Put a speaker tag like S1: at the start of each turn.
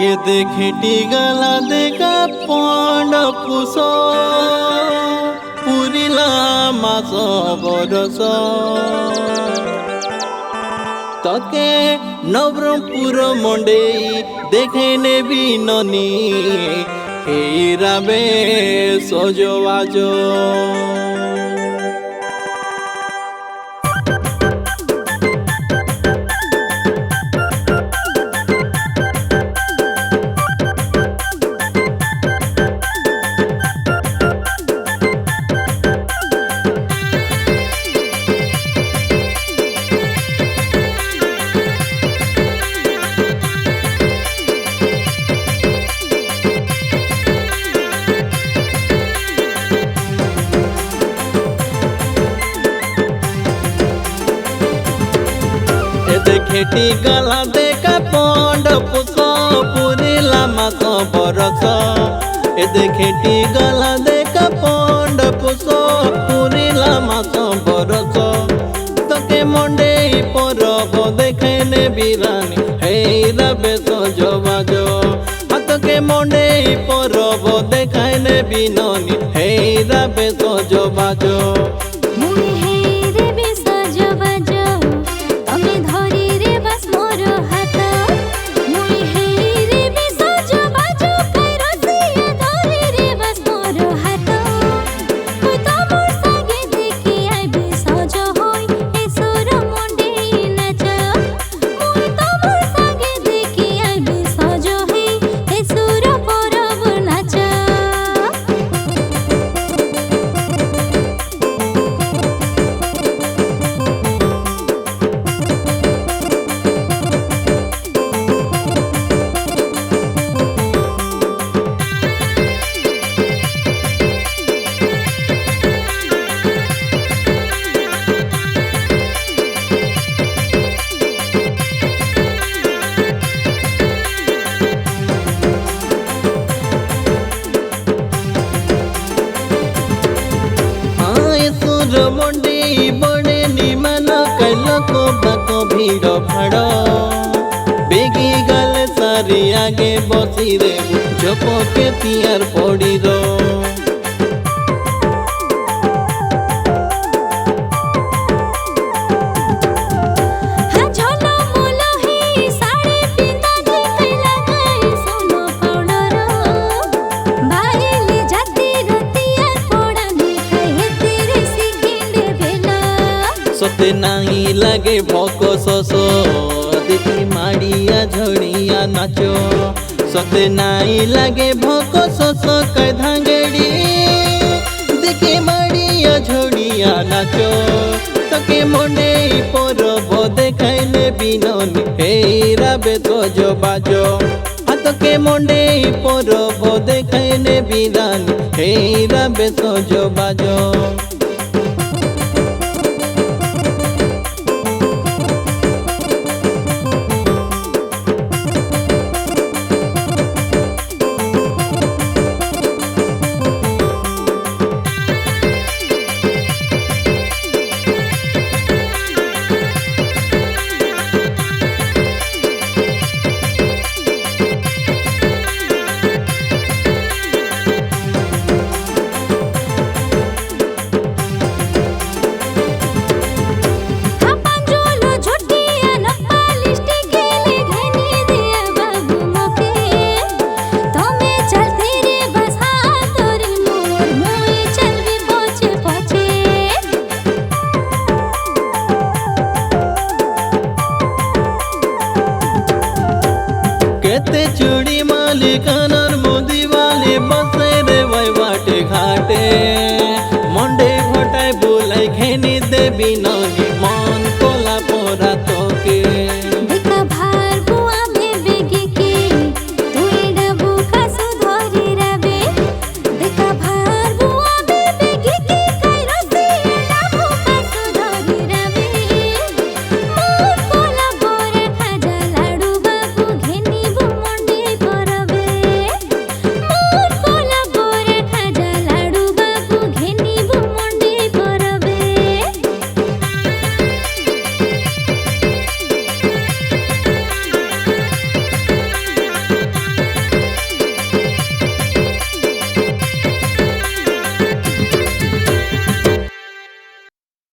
S1: ये देखी गला देखा पौंड पुष पुरिला मास बरस तके नवरंगपुर मंडे देखे नेबी ननी हेराबे सजवाज देखेटी गला देखा पौंड पुष पुरिला मास बरस ए देखेटी गला देखा पौंड पुष पुरिला मास बरस तके मंडे परब देखे ने बिरानी हेराबे सजवाज हाथके मंडे परब देखाय ने बिननी हेराबे सजवाज मंडी बड़े निमन कैलक बाक भीड़ भाड़ बेगी गल सारी आगे बसी रे झपके तियार पड़ी रो सते नहीं लगे भोक शोष देखी माड़िया झड़िया नाचो सते नहीं लगे भोक शोष कह धांगेड़ी देखी माड़िया झड़िया नाचो तके मंडे परब देखाइले बिननी हेराबे सजवाज हाथके मंडे परब देखाइले बिरानी हेराबे सजवाज केते चूड़ी मालिकानर मोदी वाले बसे रे वैवाटे घाटे मंडे घटाय बुलाई खेनी देवी नगी मन